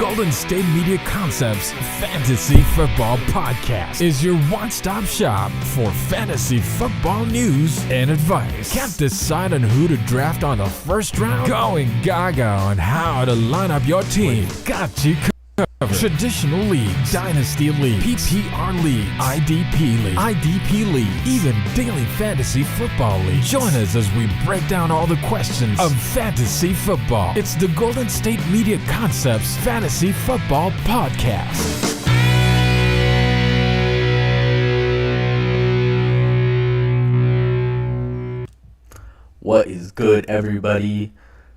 Golden State Media Concepts Fantasy Football Podcast is your one-stop shop for fantasy football news and advice. Can't decide on who to draft on the first round? Going gaga on how to line up your team. Got you covered. Traditional leagues, Dynasty League, PPR League, IDP League, even Daily Fantasy Football League. Join us as we break down all the questions of fantasy football. It's the Golden State Media Concepts Fantasy Football Podcast. What is good, everybody?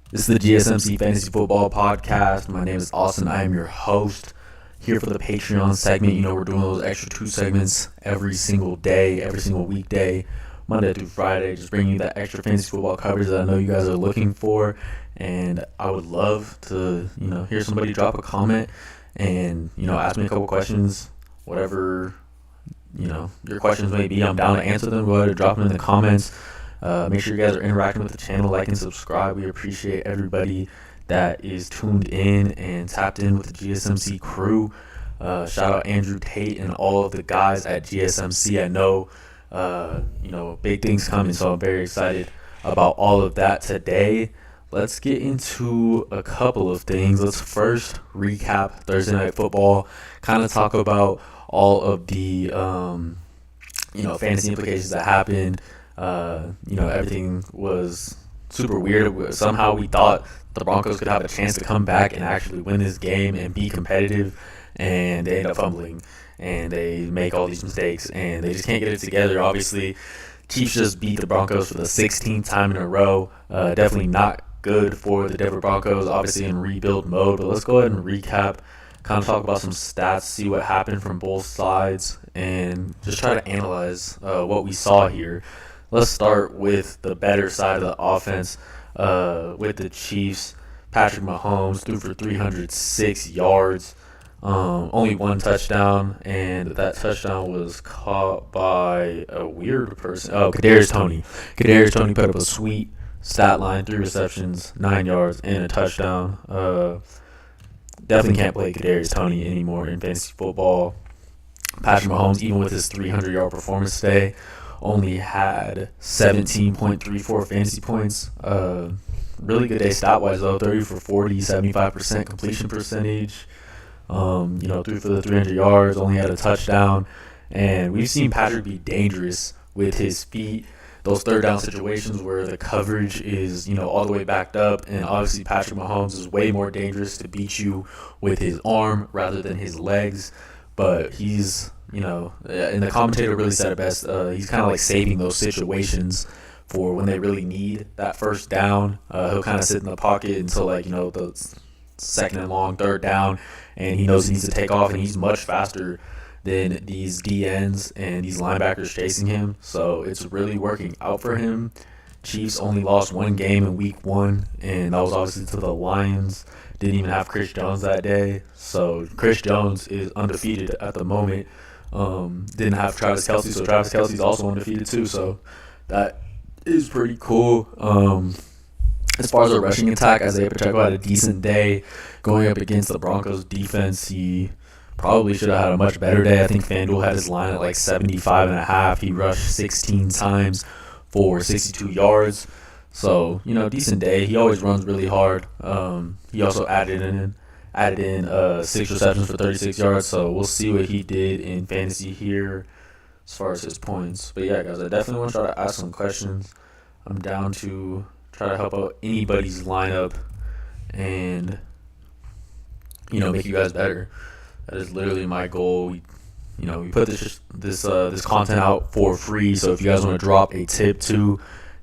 This is the GSMC Fantasy Football Podcast. My name is Austin. I am your host here for the Patreon segment. You know, we're doing those extra 2 segments every single day, every single weekday, Monday through Friday, just bringing you that extra fantasy football coverage that I know you guys are looking for. And I would love to, hear somebody drop a comment and, ask me a couple questions, whatever, your questions may be. I'm down to answer them. Go ahead and drop them in the comments. Make sure you guys are interacting with the channel, like and subscribe. We appreciate everybody that is tuned in and tapped in with the GSMC crew. Shout out Andrew Tate and all of the guys at GSMC. I know, big things coming, so I'm very excited about all of that today. Let's get into a couple of things. Let's first recap Thursday Night Football, kind of talk about all of the, fantasy implications that happened. Everything was super weird. Somehow we thought the Broncos could have a chance to come back and actually win this game and be competitive, and they end up fumbling and they make all these mistakes and they just can't get it together. Obviously, Chiefs just beat the Broncos for the 16th time in a row. Definitely not good for the Denver Broncos, obviously in rebuild mode. But let's go ahead and recap, kind of talk about some stats, see what happened from both sides, and just try to analyze what we saw here. Let's start with the better side of the offense with the Chiefs. Patrick Mahomes threw for 306 yards, only 1 touchdown, and that touchdown was caught by a weird person. Kadarius Toney. Kadarius Toney put up a sweet stat line, 3 receptions, 9 yards, and a touchdown. Definitely can't play Kadarius Toney anymore in fantasy football. Patrick Mahomes, even with his 300-yard performance today, only had 17.34 fantasy points. Really good day stat-wise, though. 30 for 40, 75% completion percentage. Threw for the 300 yards, only had a touchdown. And we've seen Patrick be dangerous with his feet. Those third down situations where the coverage is, all the way backed up. And obviously Patrick Mahomes is way more dangerous to beat you with his arm rather than his legs. But he's... and the commentator really said it best. He's kind of like saving those situations for when they really need that first down. He'll kind of sit in the pocket until the second and long, third down, and he knows he needs to take off, and he's much faster than these DNs and these linebackers chasing him. So it's really working out for him. Chiefs only lost 1 game in week 1, and that was obviously to the Lions. Didn't even have Chris Jones that day. So Chris Jones is undefeated at the moment. Didn't have Travis Kelce, so Travis Kelce's also undefeated too, so that is pretty cool. As far as the rushing attack, Isaiah Pacheco had a decent day going up against the Broncos defense. He probably should have had a much better day. I think FanDuel had his line at 75.5. He rushed 16 times for 62 yards. So, decent day. He always runs really hard. He also added in 6 receptions for 36 yards, so we'll see what he did in fantasy here as far as his points. But yeah, guys, I definitely want to try to ask some questions. I'm down to try to help out anybody's lineup and, make you guys better. That is literally my goal. We put this content out for free, so if you guys want to drop a tip too,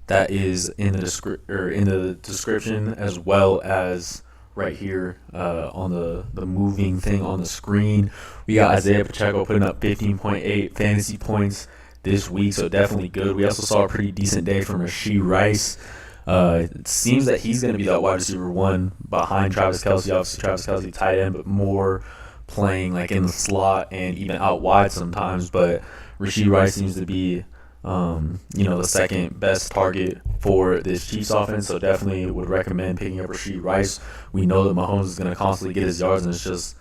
that is in the description, as well as right here on the moving thing on the screen. We got Isaiah Pacheco putting up 15.8 fantasy points this week, so definitely good. We also saw a pretty decent day from Rashee Rice. It seems that he's going to be that wide receiver 1 behind Travis Kelce. Obviously, Travis Kelce tight end, but more playing in the slot and even out wide sometimes. But Rashee Rice seems to be the second best target for this Chiefs offense. So definitely would recommend picking up Rashee Rice. We know that Mahomes is going to constantly get his yards, and it's just,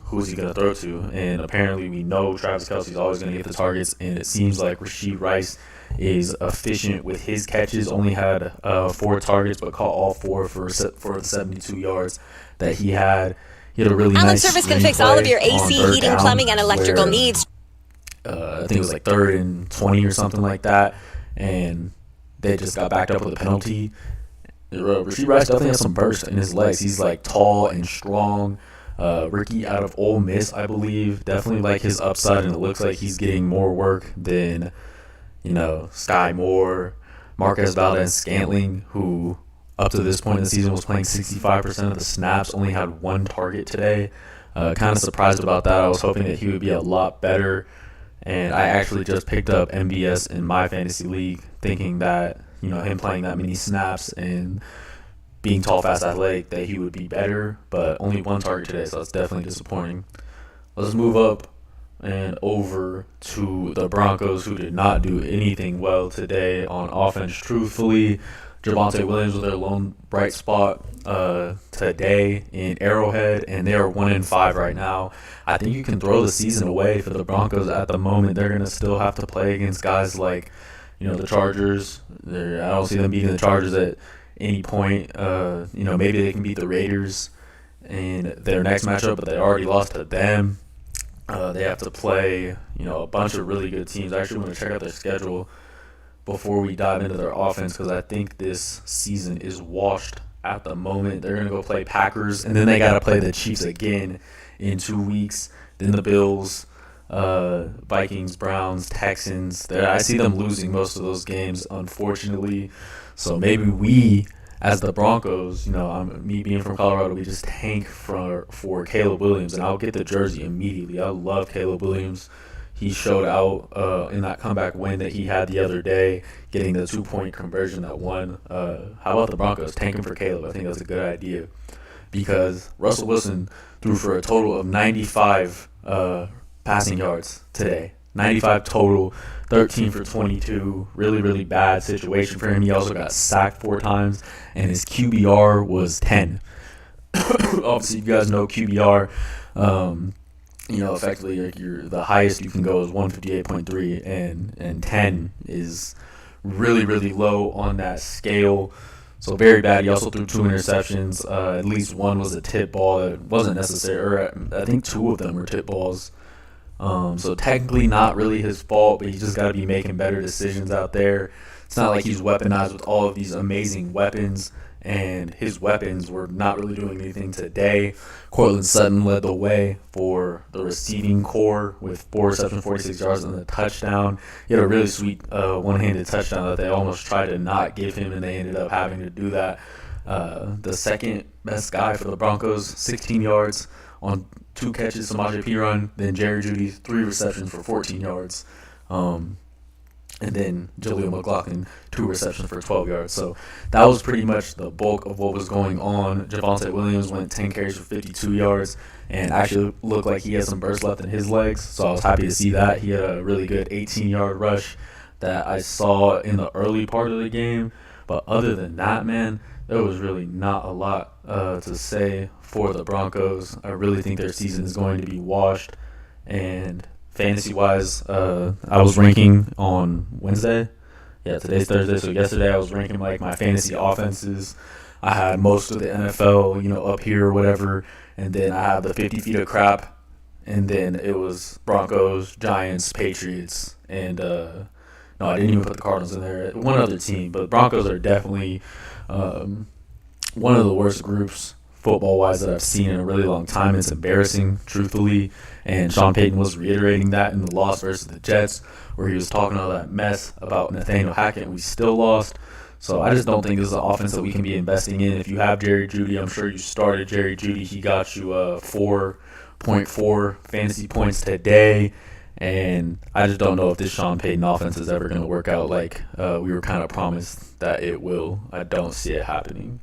who's he going to throw to? And apparently we know Travis Kelce's always going to get the targets, and it seems like Rashee Rice is efficient with his catches. Only had 4 targets, but caught all 4 for the 72 yards that he had. He had a really Allen nice Service can fix all of your AC, heating, plumbing, and electrical needs. I think it was like 3rd and 20 or something like that, and they just got backed up with a penalty. Rashee Rice definitely has some burst in his legs. He's like tall and strong. Ricky out of Ole Miss, I believe, definitely like his upside, and it looks like he's getting more work than Sky Moore, Marquez Valdez-Scantling, who up to this point in the season was playing 65% of the snaps, only had 1 target today. Kind of surprised about that. I was hoping that he would be a lot better. And I actually just picked up MVS in my fantasy league, thinking that, him playing that many snaps and being tall, fast, athletic, that he would be better. But only 1 target today, so that's definitely disappointing. Let's move up and over to the Broncos, who did not do anything well today on offense, truthfully. Javonte Williams was their lone bright spot today in Arrowhead, and they are 1-5 right now. I think you can throw the season away for the Broncos at the moment. They're going to still have to play against guys like, the Chargers. I don't see them beating the Chargers at any point. Maybe they can beat the Raiders in their next matchup, but they already lost to them. They have to play, a bunch of really good teams. I actually want to check out their schedule before we dive into their offense, because I think this season is washed at the moment. They're going to go play Packers, and then they got to play the Chiefs again in 2 weeks. Then the Bills, Vikings, Browns, Texans. I see them losing most of those games, unfortunately. So maybe we, as the Broncos, me being from Colorado, we just tank for Caleb Williams, and I'll get the jersey immediately. I love Caleb Williams. He showed out in that comeback win that he had the other day, getting the 2-point conversion that won. How about the Broncos tanking for Caleb? I think that's a good idea, because Russell Wilson threw for a total of 95 passing yards today. 95 total, 13 for 22. Really, really bad situation for him. He also got sacked 4 times, and his QBR was 10. Obviously, you guys know QBR. Effectively, like the highest you can go is 158.3, and 10 is really, really low on that scale. So very bad. He also threw 2 interceptions. At least 1 was a tip ball that wasn't necessary. Or I think 2 of them were tip balls. So technically not really his fault, but he's just got to be making better decisions out there. It's not like he's weaponized with all of these amazing weapons, and his weapons were not really doing anything today. Cortland Sutton led the way for the receiving core with 4 receptions, 46 yards, and a touchdown. He had a really sweet one-handed touchdown that they almost tried to not give him, and they ended up having to do that. The second best guy for the Broncos, 16 yards on 2 catches, Samaje Perine, then Jerry Jeudy, 3 receptions for 14 yards. And then Jaleel McLaughlin, 2 receptions for 12 yards. So that was pretty much the bulk of what was going on. Javonte Williams went 10 carries for 52 yards and actually looked like he had some burst left in his legs. So I was happy to see that. He had a really good 18-yard rush that I saw in the early part of the game. But other than that, man, there was really not a lot to say for the Broncos. I really think their season is going to be washed. And fantasy-wise, I was ranking on Wednesday. Yeah, today's Thursday, so yesterday I was ranking like my fantasy offenses. I had most of the NFL, up here or whatever, and then I had the 50 feet of crap, and then it was Broncos, Giants, Patriots, and no, I didn't even put the Cardinals in there. One other team, but Broncos are definitely one of the worst groups football-wise that I've seen in a really long time. It's embarrassing, truthfully, and Sean Payton was reiterating that in the loss versus the Jets, where he was talking all that mess about Nathaniel Hackett, and we still lost. So I just don't think this is an offense that we can be investing in. If you have Jerry Jeudy, I'm sure you started Jerry Jeudy. He got you 4.4 fantasy points today, and I just don't know if this Sean Payton offense is ever going to work out like we were kind of promised that it will. I don't see it happening.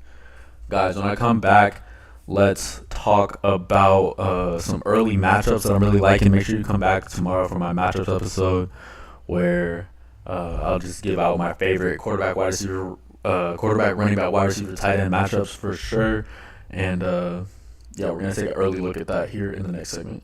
Guys, when I come back, let's talk about some early matchups that I'm really liking. Make sure you come back tomorrow for my matchups episode, where I'll just give out my favorite quarterback, running back, wide receiver, tight end matchups for sure. And we're going to take an early look at that here in the next segment.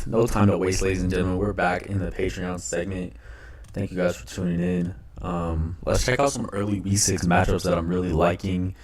No time to waste, ladies and gentlemen. We're back in the Patreon segment. Thank you guys for tuning in. Let's check out some early Week 6 matchups that I'm really liking.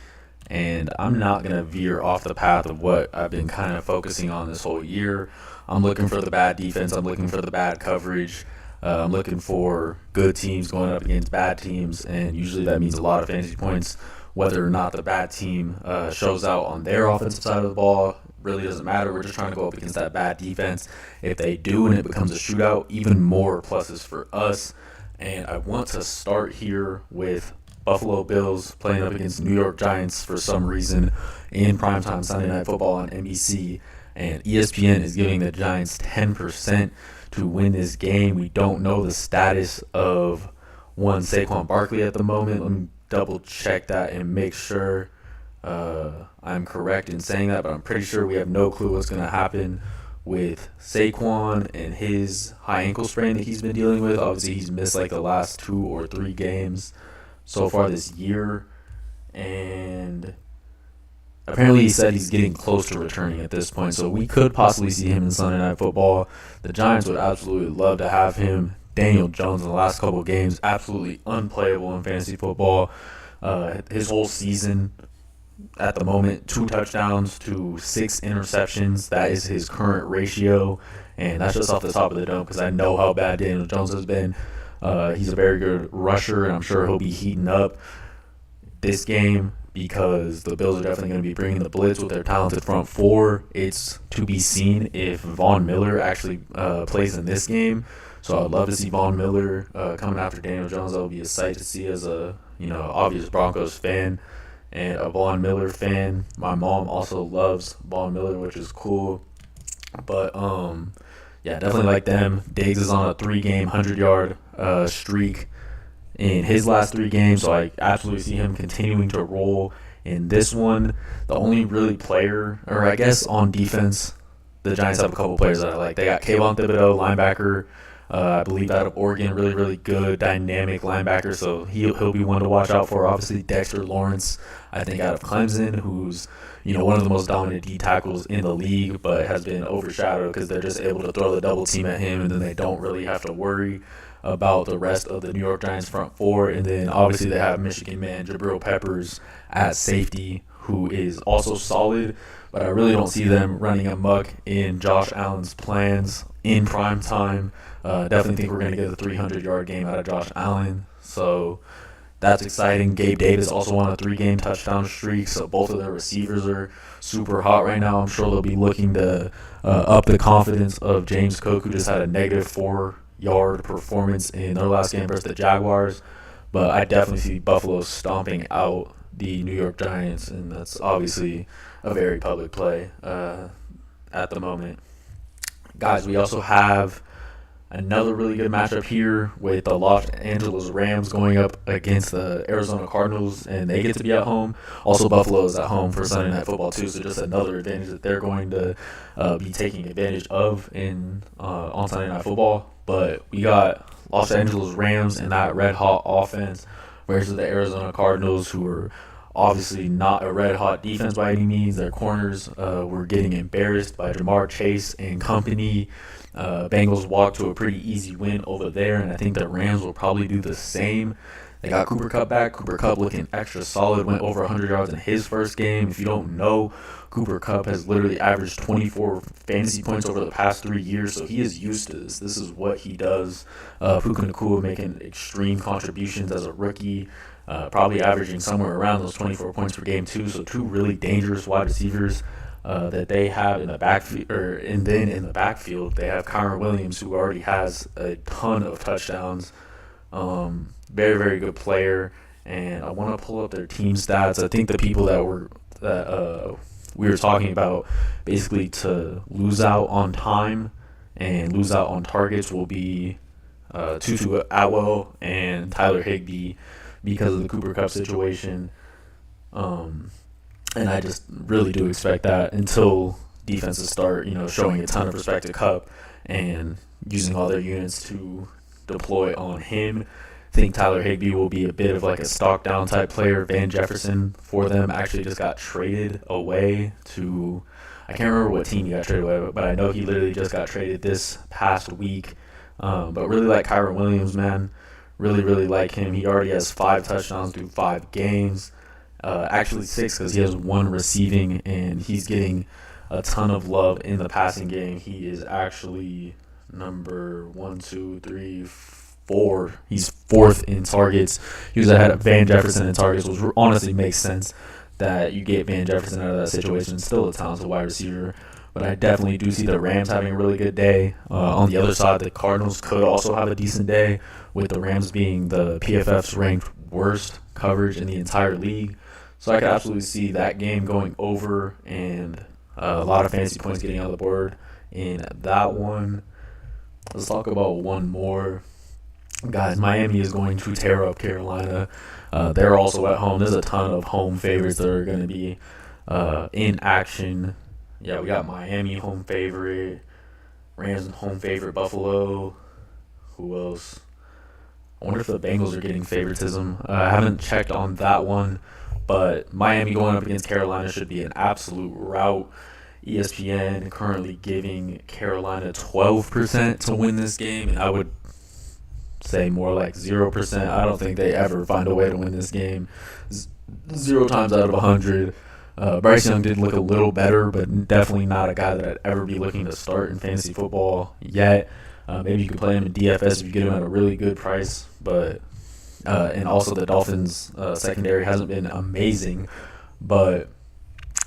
And I'm not going to veer off the path of what I've been kind of focusing on this whole year. I'm looking for the bad defense. I'm looking for the bad coverage. I'm looking for good teams going up against bad teams. And usually that means a lot of fantasy points. Whether or not the bad team shows out on their offensive side of the ball really doesn't matter. We're just trying to go up against that bad defense. If they do and it becomes a shootout, even more pluses for us. And I want to start here with Buffalo Bills playing up against New York Giants for some reason in primetime Sunday Night Football on NBC. And ESPN is giving the Giants 10% to win this game. We don't know the status of Saquon Barkley at the moment. Let me double check that and make sure I'm correct in saying that, but I'm pretty sure we have no clue what's going to happen with Saquon and his high ankle sprain that he's been dealing with. Obviously, he's missed like the last 2 or 3 games so far this year, and apparently he said he's getting close to returning at this point, so we could possibly see him in Sunday Night Football. The Giants would absolutely love to have him. Daniel Jones in the last couple of games, absolutely unplayable in fantasy football. His whole season at the moment, 2 touchdowns to 6 interceptions. That is his current ratio, and that's just off the top of the dome because I know how bad Daniel Jones has been. He's a very good rusher, and I'm sure he'll be heating up this game because the Bills are definitely going to be bringing the blitz with their talented front four. It's to be seen if Von Miller actually plays in this game. So I'd love to see Von Miller coming after Daniel Jones. That would be a sight to see as a obvious Broncos fan and a Von Miller fan. My mom also loves Von Miller, which is cool. But definitely like them. Diggs is on a 3-game 100-yard streak in his last 3 games, so I absolutely see him continuing to roll in this one. The only really player, or I guess on defense, the Giants have a couple players that I like. They got Kayvon Thibodeau, linebacker, I believe out of Oregon, really, really good, dynamic linebacker, so he'll be one to watch out for. Obviously, Dexter Lawrence, I think out of Clemson, who's one of the most dominant D tackles in the league, but has been overshadowed because they're just able to throw the double team at him, and then they don't really have to worry about the rest of the New York Giants front four. And then obviously they have Michigan man Jabril Peppers at safety, who is also solid, but I really don't see them running amok in Josh Allen's plans in prime time. Definitely think we're going to get a 300-yard game out of Josh Allen, so that's exciting. Gabe Davis also on a 3-game touchdown streak, so both of their receivers are super hot right now. I'm sure they'll be looking to up the confidence of James Cook, who just had a negative 4-yard performance in their last game versus the Jaguars. But I definitely see Buffalo stomping out the New York Giants, and that's obviously a very public play at the moment. Guys, we also have another really good matchup here with the Los Angeles Rams going up against the Arizona Cardinals, and they get to be at home. Also, Buffalo is at home for Sunday Night Football too, so just another advantage that they're going to be taking advantage of on Sunday Night Football. But we got Los Angeles Rams and that red-hot offense versus the Arizona Cardinals, who are obviously not a red-hot defense by any means. Their corners were getting embarrassed by Jamar Chase and company. Bengals walked to a pretty easy win over there, and I think the Rams will probably do the same. They got Cooper Kupp back. Cooper Kupp looking extra solid, went over 100 yards in his first game. If you don't know, Cooper Kupp has literally averaged 24 fantasy points over the past 3 years, so he is used to this. This is what he does. Puka Nacua making extreme contributions as a rookie, probably averaging somewhere around those 24 points per game too. So two really dangerous wide receivers that they have in the backfield, and then in the backfield they have Kyron Williams, who already has a ton of touchdowns. Very, very good player, and I want to pull up their team stats. I think the people that we were talking about basically to lose out on time and lose out on targets will be Tutu Atwell and Tyler Higbee because of the Cooper Kupp situation. And I just really do expect that until defenses start, showing a ton of respect to Kupp and using all their units to deploy on him. I think Tyler Higbee will be a bit of like a stock down type player. Van Jefferson for them actually just got traded away to, I can't remember what team he got traded away, but I know he literally just got traded this past week. But really like Kyron Williams, man. Really, really like him. He already has 5 touchdowns through 5 games. Actually 6 because he has 1 receiving, and he's getting a ton of love in the passing game. He is actually number 4. He's 4th in targets. He was ahead of Van Jefferson in targets, which honestly makes sense that you get Van Jefferson out of that situation. Still a talented wide receiver, but I definitely do see the Rams having a really good day. On the other side, the Cardinals could also have a decent day, with the Rams being the PFF's ranked worst coverage in the entire league. So I could absolutely see that game going over and a lot of fantasy points getting on the board in that one. Let's talk about one more. Guys, Miami is going to tear up Carolina. They're also at home. There's a ton of home favorites that are going to be in action. Yeah, we got Miami home favorite, Rams home favorite, Buffalo. Who else? I wonder if the Bengals are getting favoritism. I haven't checked on that one, but Miami going up against Carolina should be an absolute rout. ESPN currently giving Carolina 12% to win this game, and I would say more like 0%. I don't think they ever find a way to win this game. 0 times out of 100. Bryce Young did look a little better, but definitely not a guy that I'd ever be looking to start in fantasy football yet. Maybe you could play him in DFS if you get him at a really good price, but and also the Dolphins secondary hasn't been amazing, but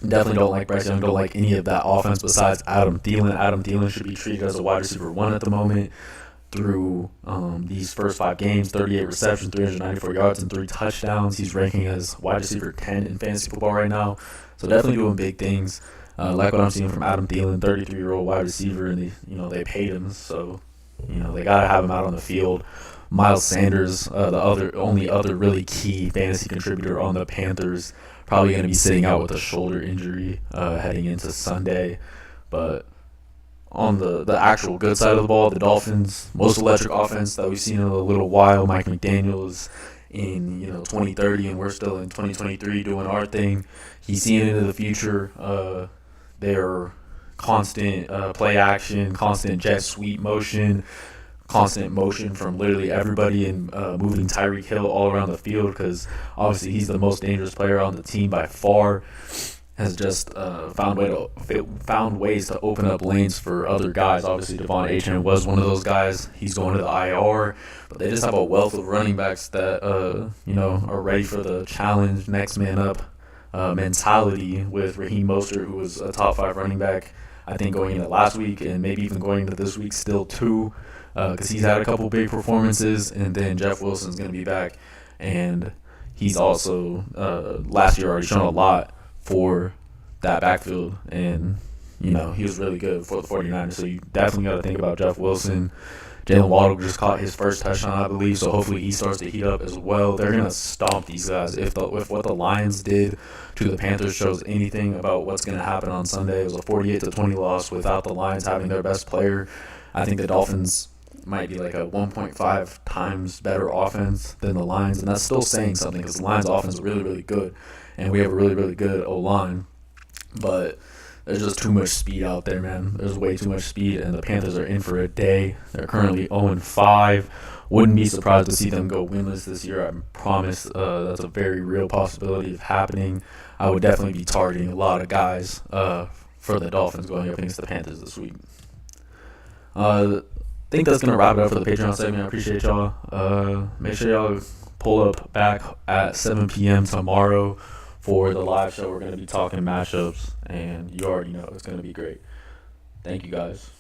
definitely don't like Bryce Young, don't like any of that offense besides Adam Thielen. Adam Thielen should be treated as a wide receiver 1 at the moment through these first 5 games, 38 receptions, 394 yards, and 3 touchdowns. He's ranking as wide receiver 10 in fantasy football right now, so definitely doing big things. Like what I'm seeing from Adam Thielen, 33-year-old wide receiver, and they paid him, so they gotta have him out on the field. Miles Sanders, the only other really key fantasy contributor on the Panthers, probably going to be sitting out with a shoulder injury heading into Sunday. But on the actual good side of the ball, the Dolphins, most electric offense that we've seen in a little while. Mike McDaniel is in 2030, and we're still in 2023 doing our thing. He's seeing into the future. They're constant play action, constant jet sweep motion, constant motion from literally everybody, and moving Tyreek Hill all around the field because obviously he's the most dangerous player on the team by far. Has just found ways to open up lanes for other guys. Obviously, Devon Achane was one of those guys. He's going to the IR, but they just have a wealth of running backs that are ready for the challenge, next man up mentality. With Raheem Mostert, who was a top 5 running back, I think going into last week and maybe even going into this week still too, because he's had a couple big performances, and then Jeff Wilson's going to be back, and he's also last year already shown a lot for that backfield, and he was really good for the 49ers, so you definitely got to think about Jeff Wilson. Jalen Waddle just caught his first touchdown, I believe, so hopefully he starts to heat up as well. They're going to stomp these guys. If what the Lions did to the Panthers shows anything about what's going to happen on Sunday, it was a 48-20 loss without the Lions having their best player. I think the Dolphins might be like a 1.5 times better offense than the Lions, and that's still saying something because the Lions' offense is really, really good, and we have a really, really good O-line. But there's just too much speed out there, man. There's way too much speed, and the Panthers are in for a day. They're currently 0-5. Wouldn't be surprised to see them go winless this year. I promise that's a very real possibility of happening. I would definitely be targeting a lot of guys for the Dolphins going up against the Panthers this week. I think that's going to wrap it up for the Patreon segment. I appreciate y'all. Make sure y'all pull up back at 7 p.m. tomorrow for the live show. We're going to be talking matchups, and you already know it's going to be great. Thank you, guys.